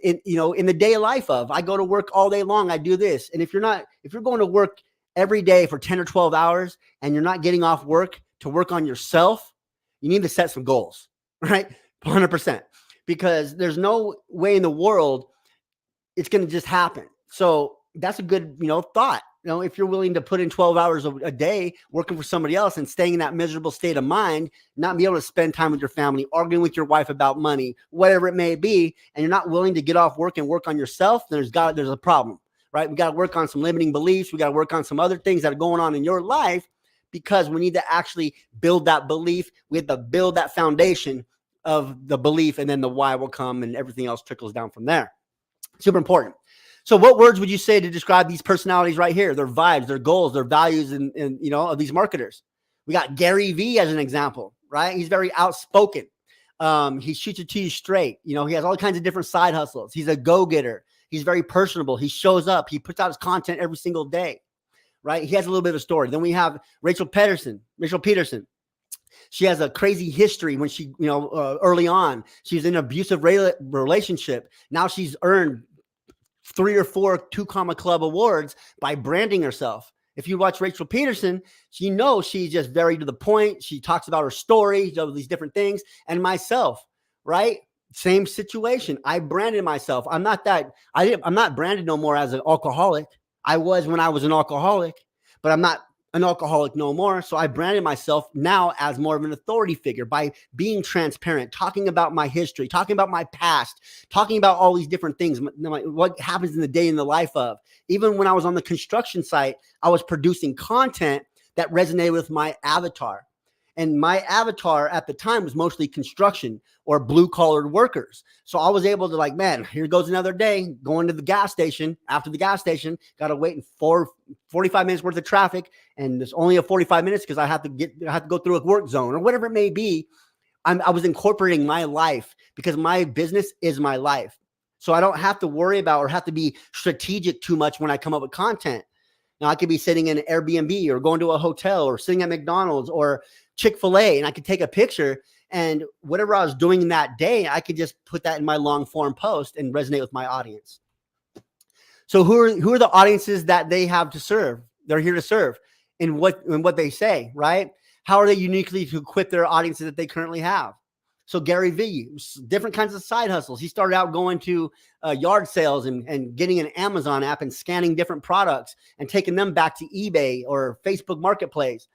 the day life of, I go to work all day long, I do this. And if you're going to work every day for 10 or 12 hours and you're not getting off work to work on yourself, you need to set some goals, right? 100%. Because there's no way in the world it's going to just happen. So that's a good, thought. if you're willing to put in 12 hours a day working for somebody else and staying in that miserable state of mind, not be able to spend time with your family, arguing with your wife about money, whatever it may be, and you're not willing to get off work and work on yourself, there's a problem, right? We got to work on some limiting beliefs. We got to work on some other things that are going on in your life, because we need to actually build that belief. We have to build that foundation of the belief, and then the why will come and everything else trickles down from there. Super important. So what words would you say to describe these personalities right here? Their vibes, their goals, their values, and of these marketers. We got Gary Vee as an example, right? He's very outspoken. He shoots it to you straight. He has all kinds of different side hustles. He's a go-getter. He's very personable. He shows up. He puts out his content every single day, right? He has a little bit of a story. Then we have Rachel Peterson. She has a crazy history when she, early on, she was in an abusive relationship. Now she's earned 3 or 4 Two Comma Club awards by branding herself. If you watch Rachel Peterson, she's just very to the point. She talks about her story, these different things. And myself, right? Same situation. I branded myself. I'm not branded no more as an alcoholic. I was when I was an alcoholic, but I'm not an alcoholic no more. So I branded myself now as more of an authority figure by being transparent, talking about my history, talking about my past, talking about all these different things, what happens in the day in the life of. Even when I was on the construction site, I was producing content that resonated with my avatar. And my avatar at the time was mostly construction or blue-collar workers. So I was able to man, here goes another day, going to the gas station. After the gas station, got to wait in 45 minutes worth of traffic. And there's only a 45 minutes because I have to go through a work zone or whatever it may be. I was incorporating my life because my business is my life. So I don't have to worry about or have to be strategic too much when I come up with content. Now I could be sitting in an Airbnb or going to a hotel or sitting at McDonald's or Chick-fil-A, and I could take a picture, and whatever I was doing that day, I could just put that in my long form post and resonate with my audience. So who are the audiences that they have to serve? They're here to serve in what they say, right? How are they uniquely to equip their audiences that they currently have? So Gary Vee, different kinds of side hustles. He started out going to yard sales and getting an Amazon app and scanning different products and taking them back to eBay or Facebook Marketplace.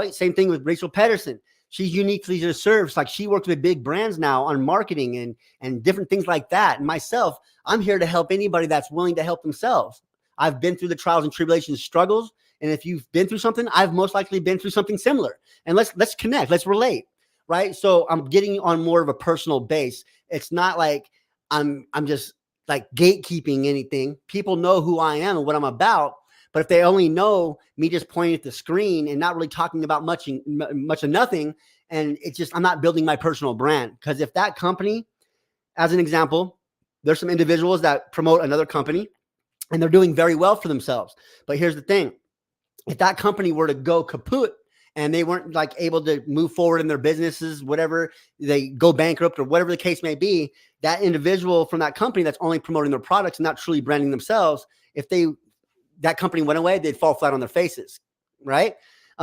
Same thing with Rachel Peterson. She's uniquely to serve. Like she works with big brands now on marketing and different things like that. And myself, I'm here to help anybody that's willing to help themselves. I've been through the trials and tribulations, struggles. And if you've been through something, I've most likely been through something similar. And let's connect, let's relate, right? So I'm getting on more of a personal base. It's not like I'm just like gatekeeping anything. People know who I am and what I'm about. But if they only know me just pointing at the screen and not really talking about much of nothing, and it's just, I'm not building my personal brand. Because if that company, as an example, there's some individuals that promote another company and they're doing very well for themselves. But here's the thing. If that company were to go kaput and they weren't able to move forward in their businesses, whatever, they go bankrupt or whatever the case may be, that individual from that company that's only promoting their products and not truly branding themselves, if that company went away, they'd fall flat on their faces, right?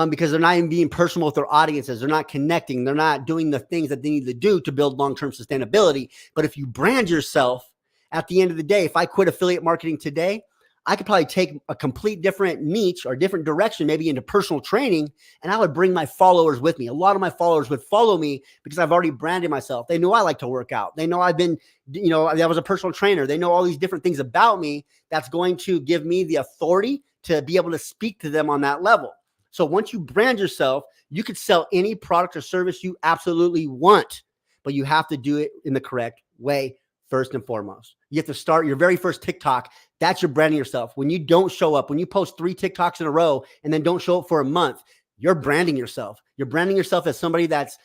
Because they're not even being personal with their audiences. They're not connecting. They're not doing the things that they need to do to build long-term sustainability. But if you brand yourself, at the end of the day, if I quit affiliate marketing today, I could probably take a complete different niche or different direction, maybe into personal training, and I would bring my followers with me. A lot of my followers would follow me because I've already branded myself. They know I like to work out. They know I've been, I was a personal trainer. They know all these different things about me that's going to give me the authority to be able to speak to them on that level. So once you brand yourself, you could sell any product or service you absolutely want, but you have to do it in the correct way. First and foremost, you have to start your very first TikTok. That's your branding yourself. When you don't show up, when you post 3 TikToks in a row and then don't show up for a month, you're branding yourself. You're branding yourself as somebody that's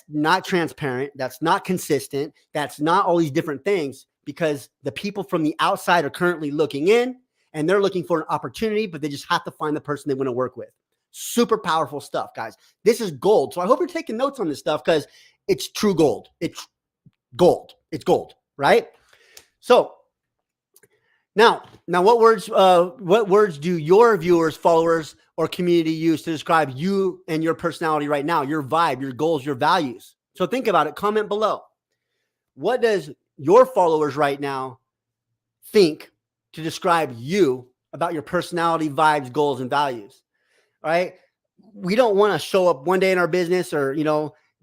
not transparent, that's not consistent, that's not all these different things, because the people from the outside are currently looking in and they're looking for an opportunity, but they just have to find the person they want to work with. Super powerful stuff, guys. This is gold. So I hope you're taking notes on this stuff because it's true gold. It's gold. It's gold. Right? So now what words do your viewers, followers, or community use to describe you and your personality right now, your vibe, your goals, your values? So think about it. Comment below. What does your followers right now think to describe you about your personality, vibes, goals, and values. Right? We don't want to show up one day in our business or,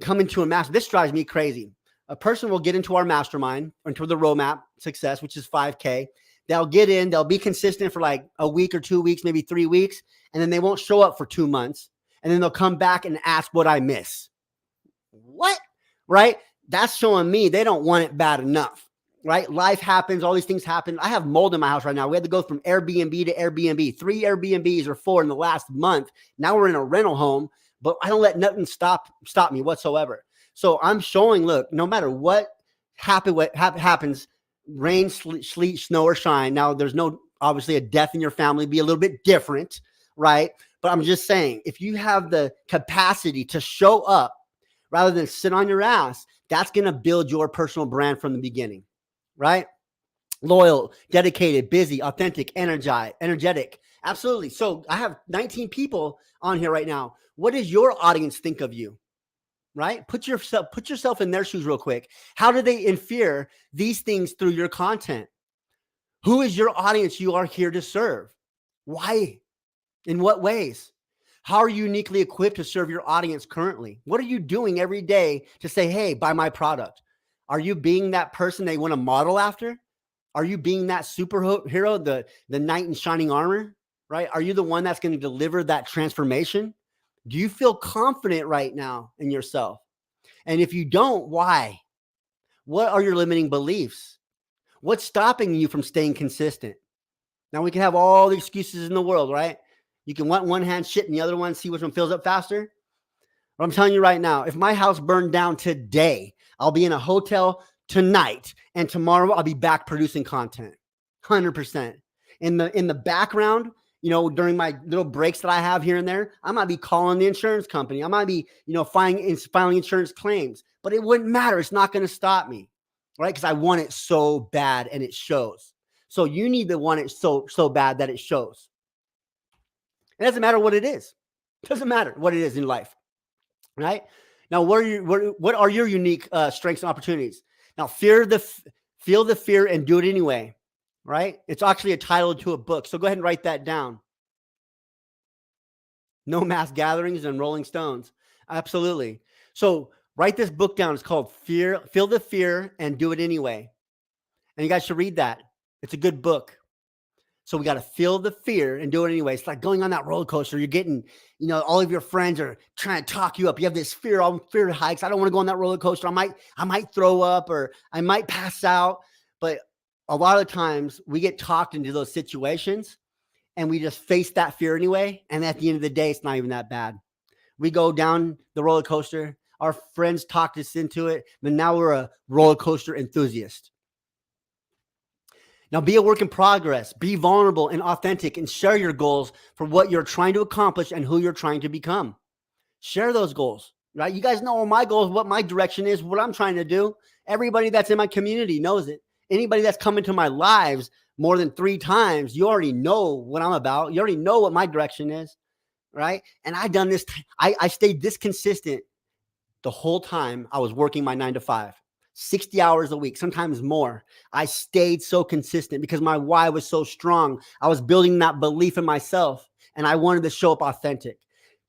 come into a master. This drives me crazy. A person will get into our mastermind, into the roadmap success, which is 5K. They'll get in, they'll be consistent for like a week or 2 weeks, maybe 3 weeks, and then they won't show up for 2 months. And then they'll come back and ask what I miss. What? Right? That's showing me they don't want it bad enough. Right? Life happens. All these things happen. I have mold in my house right now. We had to go from Airbnb to Airbnb, 3 Airbnbs or 4 in the last month. Now we're in a rental home, but I don't let nothing stop me whatsoever. So I'm showing, look, no matter what happens, rain, sleet, snow, or shine. Now there's no, obviously a death in your family, be a little bit different. Right? But I'm just saying, if you have the capacity to show up rather than sit on your ass, that's going to build your personal brand from the beginning. Right? Loyal, dedicated, busy, authentic, energetic. Absolutely. So I have 19 people on here right now. What does your audience think of you? Right? Put yourself in their shoes real quick. How do they infer these things through your content? Who is your audience you are here to serve? Why? In what ways? How are you uniquely equipped to serve your audience currently? What are you doing every day to say, hey, buy my product? Are you being that person they want to model after? Are you being that superhero, the knight in shining armor, right? Are you the one that's going to deliver that transformation? Do you feel confident right now in yourself? And if you don't, why? What are your limiting beliefs? What's stopping you from staying consistent? Now we can have all the excuses in the world, right? You can want one hand shit and the other one see which one fills up faster. But I'm telling you right now, if my house burned down today, I'll be in a hotel tonight, and tomorrow I'll be back producing content. 100%. In the background, during my little breaks that I have here and there, I might be calling the insurance company. I might be, filing insurance claims, but it wouldn't matter. It's not going to stop me, right? Because I want it so bad and it shows. So you need to want it so bad that it shows. It doesn't matter what it is. It doesn't matter what it is in life, right? Now, what are your unique strengths and opportunities? Now, feel the fear and do it anyway, right? It's actually a title to a book. So go ahead and write that down. No Mass Gatherings and Rolling Stones. Absolutely. So write this book down. It's called Feel the Fear and Do It Anyway. And you guys should read that. It's a good book. So we got to feel the fear and do it anyway. It's like going on that roller coaster. You're getting, all of your friends are trying to talk you up. You have this fear hikes. I don't want to go on that roller coaster. I might throw up or I might pass out. But a lot of times we get talked into those situations and we just face that fear anyway. And at the end of the day, it's not even that bad. We go down the roller coaster. Our friends talked us into it, but now we're a roller coaster enthusiast. Now, be a work in progress, be vulnerable and authentic, and share your goals for what you're trying to accomplish and who you're trying to become. Share those goals, right? You guys know my goals, what my direction is, what I'm trying to do. Everybody that's in my community knows it. Anybody that's come into my lives more than 3 times, you already know what I'm about. You already know what my direction is, right? And I've done this. I stayed this consistent the whole time I was working my 9 to 5. 60 hours a week, sometimes more. I stayed so consistent because my why was so strong. I was building that belief in myself and I wanted to show up authentic.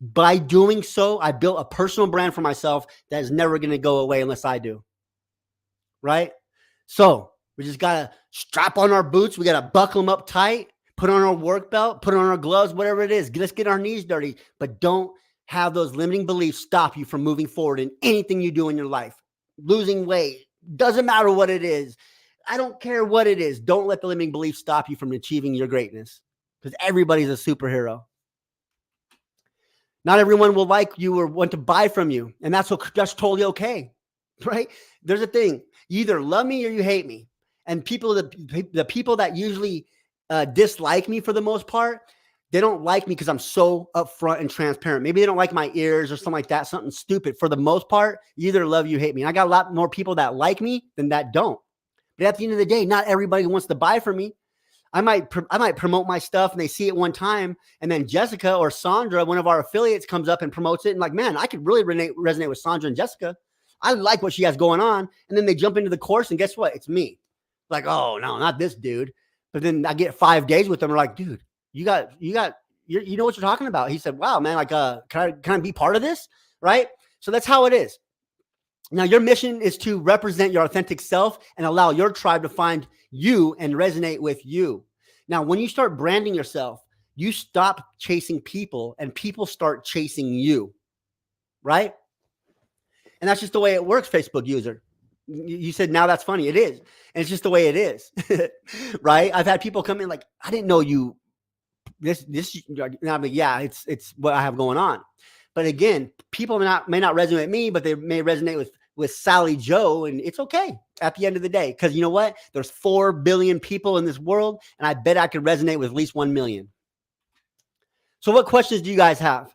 By doing so, I built a personal brand for myself that is never going to go away unless I do. Right? So we just got to strap on our boots. We got to buckle them up tight, put on our work belt, put on our gloves, whatever it is. Let's get our knees dirty, but don't have those limiting beliefs stop you from moving forward in anything you do in your life. Losing weight, doesn't matter what it is. I don't care what it is. Don't let the limiting beliefs stop you from achieving your greatness because everybody's a superhero. Not everyone will like you or want to buy from you. And that's totally okay, right? There's a thing. You either love me or you hate me. And the people that usually dislike me for the most part, they don't like me because I'm so upfront and transparent. Maybe they don't like my ears or something like that, something stupid. For the most part, you either love you, hate me. And I got a lot more people that like me than that don't. But at the end of the day, not everybody wants to buy from me. I might promote my stuff and they see it one time. And then Jessica or Sandra, one of our affiliates, comes up and promotes it. And like, man, I could really resonate with Sandra and Jessica. I like what she has going on. And then they jump into the course and guess what? It's me. Like, oh, no, not this dude. But then I get 5 days with them. We're like, dude, you know what you're talking about. He said, wow, man, like, can I be part of this? Right. So that's how it is. Now, your mission is to represent your authentic self and allow your tribe to find you and resonate with you. Now, when you start branding yourself, you stop chasing people and people start chasing you, right? And that's just the way it works, Facebook user. You said, now that's funny. It is. And it's just the way it is, right? I've had people come in like, I didn't know you, this, and I'm like, yeah, it's what I have going on. But again, people may not resonate with me, but they may resonate with Sally Joe, and it's okay at the end of the day. Because you know what? There's 4 billion people in this world, and I bet I could resonate with at least 1 million. So what questions do you guys have?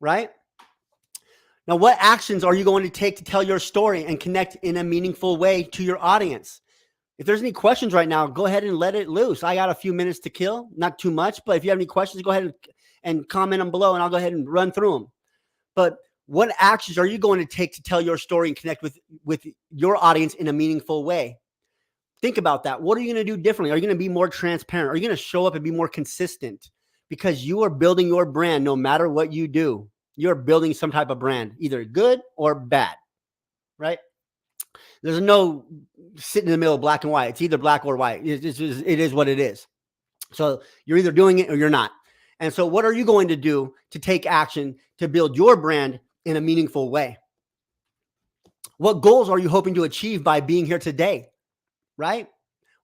Right? Now, what actions are you going to take to tell your story and connect in a meaningful way to your audience? If there's any questions right now, go ahead and let it loose. I got a few minutes to kill, not too much, but if you have any questions, go ahead and comment them below, and I'll go ahead and run through them. But what actions are you going to take to tell your story and connect with your audience in a meaningful way? Think about that. What are you going to do differently? Are you going to be more transparent? Are you going to show up and be more consistent? Because you are building your brand no matter what you do. You're building some type of brand, either good or bad, right? There's no sitting in the middle of black and white. It's either black or white. It is what it is. So you're either doing it or you're not. And so what are you going to do to take action to build your brand in a meaningful way? What goals are you hoping to achieve by being here today, right?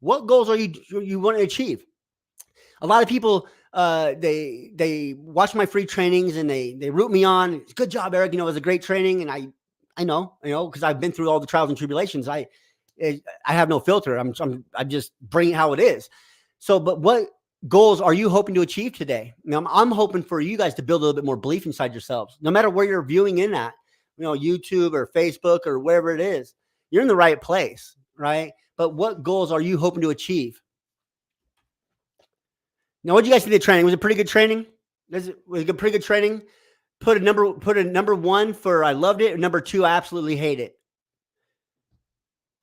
What goals are you want to achieve? A lot of people, they watch my free trainings and they root me on. Good job, Eric. You know, it was a great training. And I know, because I've been through all the trials and tribulations. I have no filter. I'm just bringing it how it is. So, but what goals are you hoping to achieve today? Now, I'm hoping for you guys to build a little bit more belief inside yourselves. No matter where you're viewing in at, YouTube or Facebook or wherever it is, you're in the right place, right? But what goals are you hoping to achieve? Now, what did you guys think of the training? Was it pretty good training? Was it a pretty good training? Put a number 1 for I loved it, or number 2, I absolutely hate it.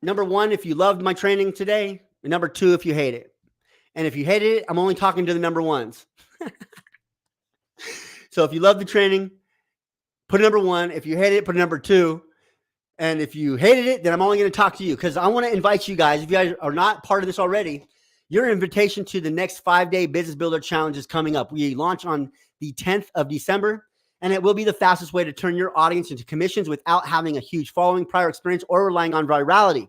Number 1, if you loved my training today, and number 2, if you hate it. And if you hated it, I'm only talking to the number 1s. So if you love the training, put a number 1. If you hated it, put a number 2. And if you hated it, then I'm only going to talk to you, because I want to invite you guys, if you guys are not part of this already, your invitation to the next 5-day Business Builder Challenge is coming up. We launch on the 10th of December, and it will be the fastest way to turn your audience into commissions without having a huge following, prior experience, or relying on virality,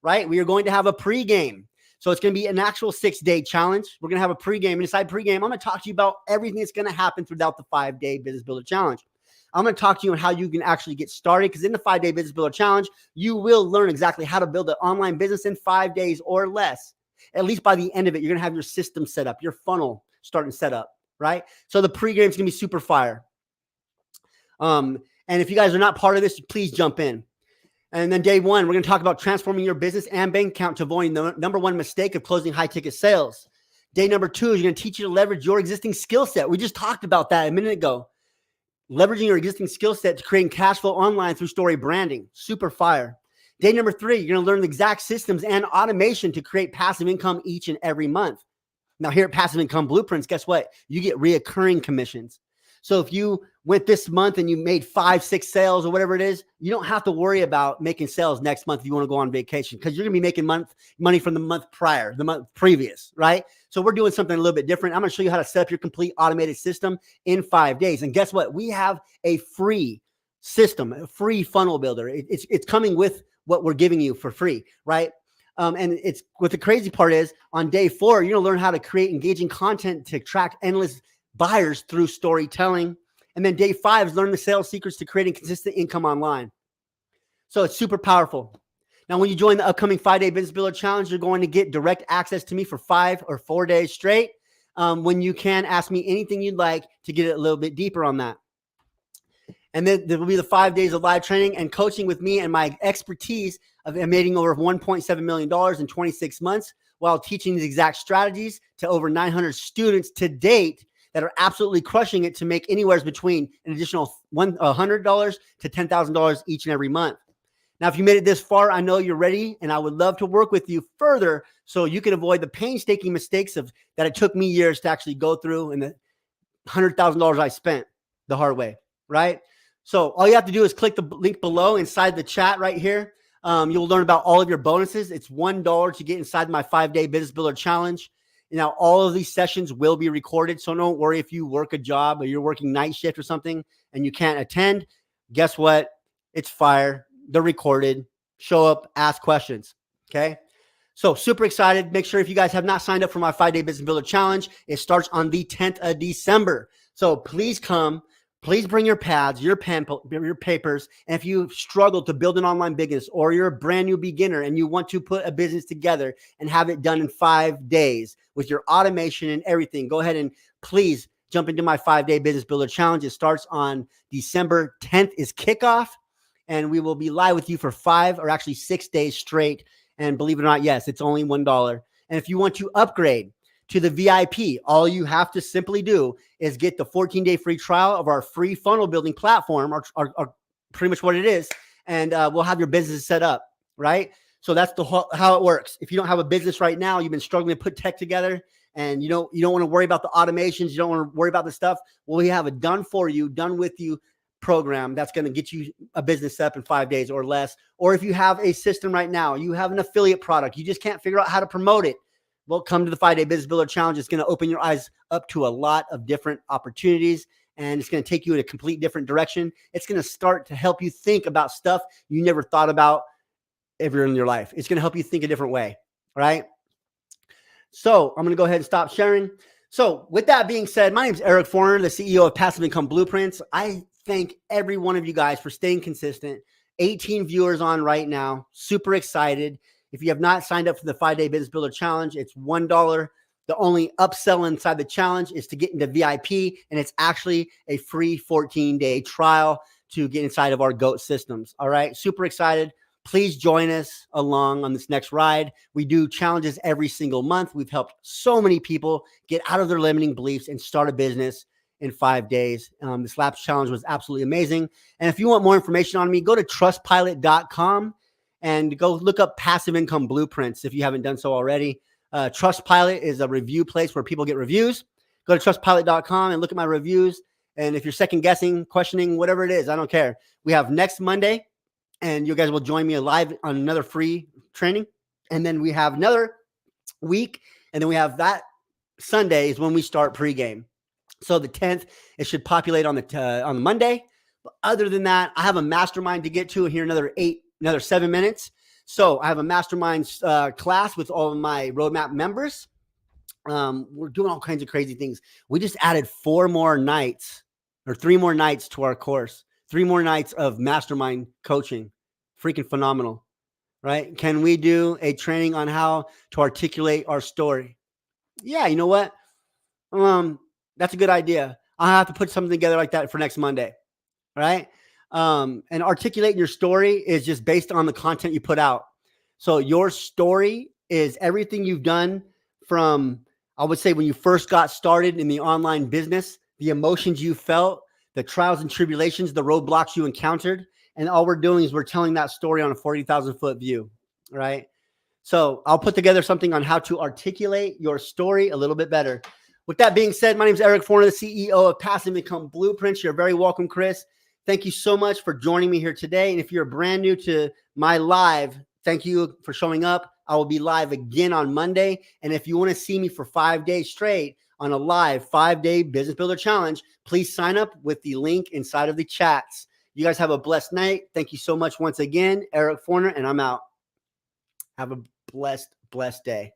right? We are going to have a pregame. So it's going to be an actual 6-day challenge. We're going to have a pregame. And inside pregame, I'm going to talk to you about everything that's going to happen throughout the 5-day Business Builder Challenge. I'm going to talk to you on how you can actually get started, because in the 5-day Business Builder Challenge, you will learn exactly how to build an online business in 5 days or less. At least by the end of it, you're going to have your system set up, your funnel starting set up, right? So the pregame is going to be super fire. And if you guys are not part of this, please jump in. And then day 1, we're going to talk about transforming your business and bank account to avoid the number 1 mistake of closing high ticket sales. Day number 2 is going to teach you to leverage your existing skill set. We just talked about that a minute ago. Leveraging your existing skill set to create cash flow online through story branding. Super fire. Day number 3, you're going to learn the exact systems and automation to create passive income each and every month. Now, here at Passive Income Blueprints, guess what? You get reoccurring commissions. So if you went this month and you made 5, 6 sales or whatever it is, you don't have to worry about making sales next month if you want to go on vacation, because you're going to be making money from the month prior, the month previous, right? So we're doing something a little bit different. I'm going to show you how to set up your complete automated system in 5 days. And guess what? We have a free system, a free funnel builder. It's coming with what we're giving you for free, right? And it's what the crazy part is, on day 4, you're going to learn how to create engaging content to attract endless buyers through storytelling. And then day 5 is learn the sales secrets to creating consistent income online. So it's super powerful. Now, when you join the upcoming 5-day Business Builder Challenge, you're going to get direct access to me for 5 or 4 days straight. When you can ask me anything you'd like to get it a little bit deeper on that. And then there will be the 5 days of live training and coaching with me and my expertise of making over $1.7 million in 26 months while teaching the exact strategies to over 900 students to date that are absolutely crushing it to make anywhere between an additional $100 to $10,000 each and every month. Now, if you made it this far, I know you're ready, and I would love to work with you further so you can avoid the painstaking mistakes that it took me years to actually go through and the $100,000 I spent the hard way, right? So all you have to do is click the link below inside the chat right here. You'll learn about all of your bonuses. It's $1 to get inside my 5-day Business Builder Challenge. Now, all of these sessions will be recorded, so don't worry if you work a job or you're working night shift or something and you can't attend. Guess what? It's fire. They're recorded. Show up, ask questions, okay? So super excited. Make sure if you guys have not signed up for my 5-day Business Builder Challenge, it starts on the 10th of December. So please come. Please bring your pads, your pen, your papers. And if you struggle to build an online business or you're a brand new beginner and you want to put a business together and have it done in 5 days with your automation and everything, go ahead and please jump into my 5-day Business Builder Challenge. It starts on December 10th is kickoff, and we will be live with you for 5 or actually 6 days straight. And believe it or not, yes, it's only $1. And if you want to upgrade to the VIP, all you have to simply do is get the 14-day free trial of our free funnel building platform, or pretty much what it is, and we'll have your business set up, right? So that's how it works. If you don't have a business right now, you've been struggling to put tech together, and you don't want to worry about the automations, you don't want to worry about the stuff. Well, we have a done for you, done with you program that's going to get you a business set up in 5 days or less. Or if you have a system right now, you have an affiliate product, you just can't figure out how to promote it. Well, come to the 5-day Business Builder Challenge. It's going to open your eyes up to a lot of different opportunities, and it's going to take you in a complete different direction. It's going to start to help you think about stuff you never thought about ever in your life. It's going to help you think a different way, right? So I'm going to go ahead and stop sharing. So with that being said, my name is Eric Forner, the CEO of Passive Income Blueprints. I thank every one of you guys for staying consistent. 18 viewers on right now. Super excited. If you have not signed up for the 5-day Business Builder Challenge, it's $1. The only upsell inside the challenge is to get into VIP, and it's actually a free 14-day trial to get inside of our GOAT systems. All right, super excited. Please join us along on this next ride. We do challenges every single month. We've helped so many people get out of their limiting beliefs and start a business in 5 days. This last challenge was absolutely amazing. And if you want more information on me, go to trustpilot.com and go look up Passive Income Blueprints if you haven't done so already. Trustpilot is a review place where people get reviews. Go to trustpilot.com and look at my reviews. And if you're second guessing, questioning, whatever it is, I don't care. We have next Monday, and you guys will join me live on another free training. And then we have another week, and then we have that Sunday is when we start pregame. So the 10th, it should populate on the Monday. But other than that, I have a mastermind to get to here another 7 minutes. So I have a mastermind class with all of my roadmap members. We're doing all kinds of crazy things. We just added 3 more nights to our course. 3 more nights of mastermind coaching. Freaking phenomenal, right? Can we do a training on how to articulate our story? Yeah, you know what? That's a good idea. I'll have to put something together like that for next Monday, right? And articulating your story is just based on the content you put out. So your story is everything you've done from, I would say, when you first got started in the online business, the emotions you felt, the trials and tribulations, the roadblocks you encountered. And all we're doing is we're telling that story on a 40,000 foot view, right? So I'll put together something on how to articulate your story a little bit better. With that being said, my name is Eric Forner, the CEO of Passive Income Blueprints. You're very welcome, Chris. Thank you so much for joining me here today. And if you're brand new to my live, thank you for showing up. I will be live again on Monday. And if you want to see me for 5 days straight on a live 5-day Business Builder Challenge, please sign up with the link inside of the chats. You guys have a blessed night. Thank you so much once again. Eric Forner, and I'm out. Have a blessed day.